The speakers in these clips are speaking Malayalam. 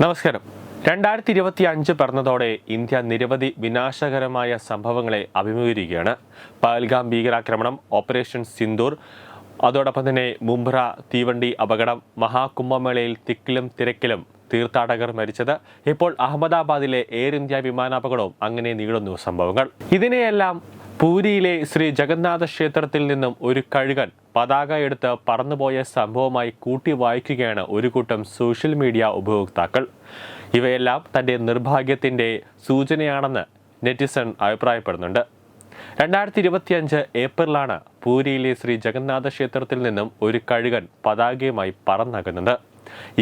നമസ്കാരം. 2025 പിറന്നതോടെ ഇന്ത്യ നിരവധി വിനാശകരമായ സംഭവങ്ങളെ അഭിമുഖീകരിക്കുകയാണ്. പഹൽഗാം ഭീകരാക്രമണം, ഓപ്പറേഷൻ സിന്ദൂർ, അതോടൊപ്പം തന്നെ മുംബ്ര തീവണ്ടി അപകടം, മഹാകുംഭമേളയിൽ തിക്കിലും തിരക്കിലും തീർത്ഥാടകർ മരിച്ചത്, ഇപ്പോൾ അഹമ്മദാബാദിലെ എയർ ഇന്ത്യ വിമാനാപകടവും അങ്ങനെ നീളുന്നു സംഭവങ്ങൾ. ഇതിനെയെല്ലാം പൂരിയിലെ ശ്രീ ജഗന്നാഥ ക്ഷേത്രത്തിൽ നിന്നും ഒരു കഴുകൻ പതാക എടുത്ത് പറന്നുപോയ സംഭവമായി കൂട്ടി വായിക്കുകയാണ് ഒരു കൂട്ടം സോഷ്യൽ മീഡിയ ഉപഭോക്താക്കൾ. ഇവയെല്ലാം തൻ്റെ നിർഭാഗ്യത്തിൻ്റെ സൂചനയാണെന്ന് നെറ്റിസൺ അഭിപ്രായപ്പെടുന്നുണ്ട്. 2025 ഏപ്രിലാണ് പൂരിയിലെ ശ്രീ ജഗന്നാഥ ക്ഷേത്രത്തിൽ നിന്നും ഒരു കഴുകൻ പതാകയുമായി പറന്നകുന്നത്.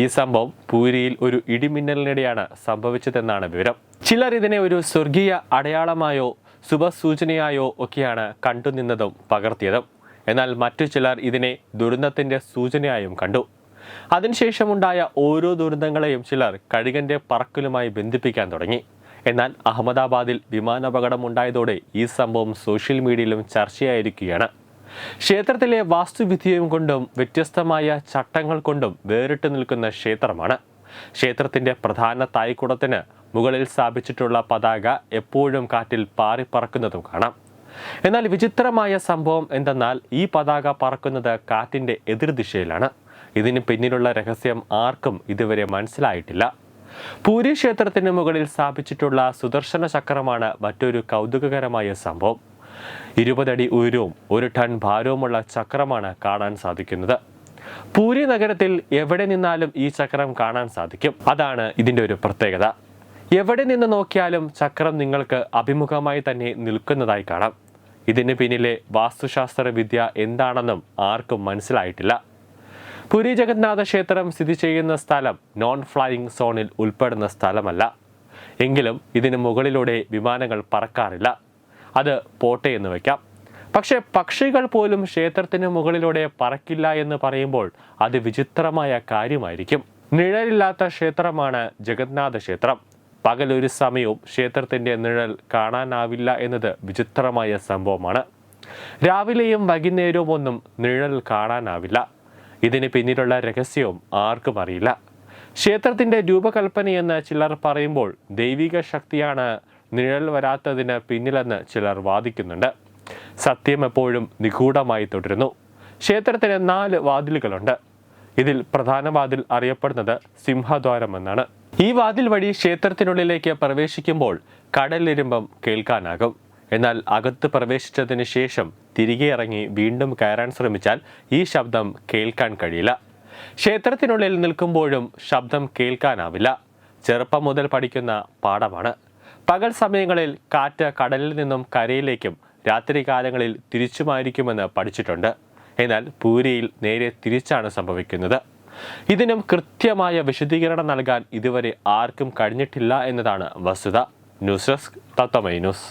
ഈ സംഭവം പൂരിയിൽ ഒരു ഇടിമിന്നലിനിടെയാണ് സംഭവിച്ചതെന്നാണ് വിവരം. ചിലർ ഇതിനെ ഒരു സ്വർഗീയ അടയാളമായോ ശുഭസൂചനയായോ ഒക്കെയാണ് കണ്ടുനിന്നതും പകർത്തിയതും. എന്നാൽ മറ്റു ചിലർ ഇതിനെ ദുരന്തത്തിൻ്റെ സൂചനയായും കണ്ടു. അതിനുശേഷമുണ്ടായ ഓരോ ദുരന്തങ്ങളെയും ചിലർ കഴുകൻ്റെ പറക്കലുമായി ബന്ധിപ്പിക്കാൻ തുടങ്ങി. എന്നാൽ അഹമ്മദാബാദിൽ വിമാനാപകടമുണ്ടായതോടെ ഈ സംഭവം സോഷ്യൽ മീഡിയയിലും ചർച്ചയായിരിക്കുകയാണ്. ക്ഷേത്രത്തിലെ വാസ്തുവിദ്യയും കൊണ്ടും വ്യത്യസ്തമായ ചട്ടങ്ങൾ കൊണ്ടും വേറിട്ട് നിൽക്കുന്ന ക്ഷേത്രമാണ്. ക്ഷേത്രത്തിൻ്റെ പ്രധാന തായ്ക്കുടത്തിന് മുകളിൽ സ്ഥാപിച്ചിട്ടുള്ള പതാക എപ്പോഴും കാറ്റിൽ പാറിപ്പറക്കുന്നതും കാണാം. എന്നാൽ വിചിത്രമായ സംഭവം എന്തെന്നാൽ ഈ പതാക പറക്കുന്നത് കാറ്റിൻ്റെ എതിർദിശയിലാണ്. ഇതിന് പിന്നിലുള്ള രഹസ്യം ആർക്കും ഇതുവരെ മനസ്സിലായിട്ടില്ല. പൂരി ക്ഷേത്രത്തിന് മുകളിൽ സ്ഥാപിച്ചിട്ടുള്ള സുദർശന ചക്രമാണ് മറ്റൊരു കൗതുകകരമായ സംഭവം. 20 അടി ഉയരവും 1 ടൺ ഭാരവുമുള്ള ചക്രമാണ് കാണാൻ സാധിക്കുന്നത്. പൂരി നഗരത്തിൽ എവിടെ നിന്നാലും ഈ ചക്രം കാണാൻ സാധിക്കും. അതാണ് ഇതിൻ്റെ ഒരു പ്രത്യേകത. എവിടെ നിന്ന് നോക്കിയാലും ചക്രം നിങ്ങൾക്ക് അഭിമുഖമായി തന്നെ നിൽക്കുന്നതായി കാണാം. ഇതിന് പിന്നിലെ വാസ്തുശാസ്ത്ര വിദ്യ എന്താണെന്നും ആർക്കും മനസ്സിലായിട്ടില്ല. പുരി ജഗന്നാഥ ക്ഷേത്രം സ്ഥിതി ചെയ്യുന്ന സ്ഥലം നോൺ ഫ്ലൈയിങ് സോണിൽ ഉൾപ്പെടുന്ന സ്ഥലമല്ല. എങ്കിലും ഇതിന് മുകളിലൂടെ വിമാനങ്ങൾ പറക്കാറില്ല. അത് പോട്ടെ എന്ന് വയ്ക്കാം. പക്ഷേ പക്ഷികൾ പോലും ക്ഷേത്രത്തിന് മുകളിലൂടെ പറക്കില്ല എന്ന് പറയുമ്പോൾ അത് വിചിത്രമായ കാര്യമായിരിക്കും. നിഴലില്ലാത്ത ക്ഷേത്രമാണ് ജഗന്നാഥ ക്ഷേത്രം. പകലൊരു സമയവും ക്ഷേത്രത്തിൻ്റെ നിഴൽ കാണാനാവില്ല എന്നത് വിചിത്രമായ സംഭവമാണ്. രാവിലെയും വൈകുന്നേരവും ഒന്നും നിഴൽ കാണാനാവില്ല. ഇതിന് പിന്നിലുള്ള രഹസ്യവും ആർക്കും അറിയില്ല. ക്ഷേത്രത്തിൻ്റെ രൂപകൽപ്പനയെന്ന് ചിലർ പറയുമ്പോൾ ദൈവിക ശക്തിയാണ് നിഴൽ വരാത്തതിന് പിന്നിലെന്ന് ചിലർ വാദിക്കുന്നുണ്ട്. സത്യം എപ്പോഴും നിഗൂഢമായി തുടരുന്നു. ക്ഷേത്രത്തിന് 4 വാതിലുകളുണ്ട്. ഇതിൽ പ്രധാന വാതിൽ അറിയപ്പെടുന്നത് സിംഹദ്വാരം എന്നാണ്. ഈ വാതിൽ വഴി ക്ഷേത്രത്തിനുള്ളിലേക്ക് പ്രവേശിക്കുമ്പോൾ കടലിരുമ്പം കേൾക്കാനാകും. എന്നാൽ അകത്ത് പ്രവേശിച്ചതിന് ശേഷം തിരികെ ഇറങ്ങി വീണ്ടും കയറാൻ ശ്രമിച്ചാൽ ഈ ശബ്ദം കേൾക്കാൻ കഴിയില്ല. ക്ഷേത്രത്തിനുള്ളിൽ നിൽക്കുമ്പോഴും ശബ്ദം കേൾക്കാനാവില്ല. ചെറുപ്പം മുതൽ പഠിക്കുന്ന പാഠമാണ്. പകൽ സമയങ്ങളിൽ കാറ്റ് കടലിൽ നിന്നും കരയിലേക്കും രാത്രികാലങ്ങളിൽ തിരിച്ചുമായിരിക്കുമെന്ന് പഠിച്ചിട്ടുണ്ട്. എന്നാൽ പൂരിയിൽ നേരെ തിരിച്ചാണ് സംഭവിക്കുന്നത്. ഇതിനും കൃത്യമായ വിശദീകരണം നൽകാൻ ഇതുവരെ ആർക്കും കഴിഞ്ഞിട്ടില്ല എന്നതാണ് വസ്തുത. ന്യൂസ് ഡെസ്ക് തത്വമൈ ന്യൂസ്.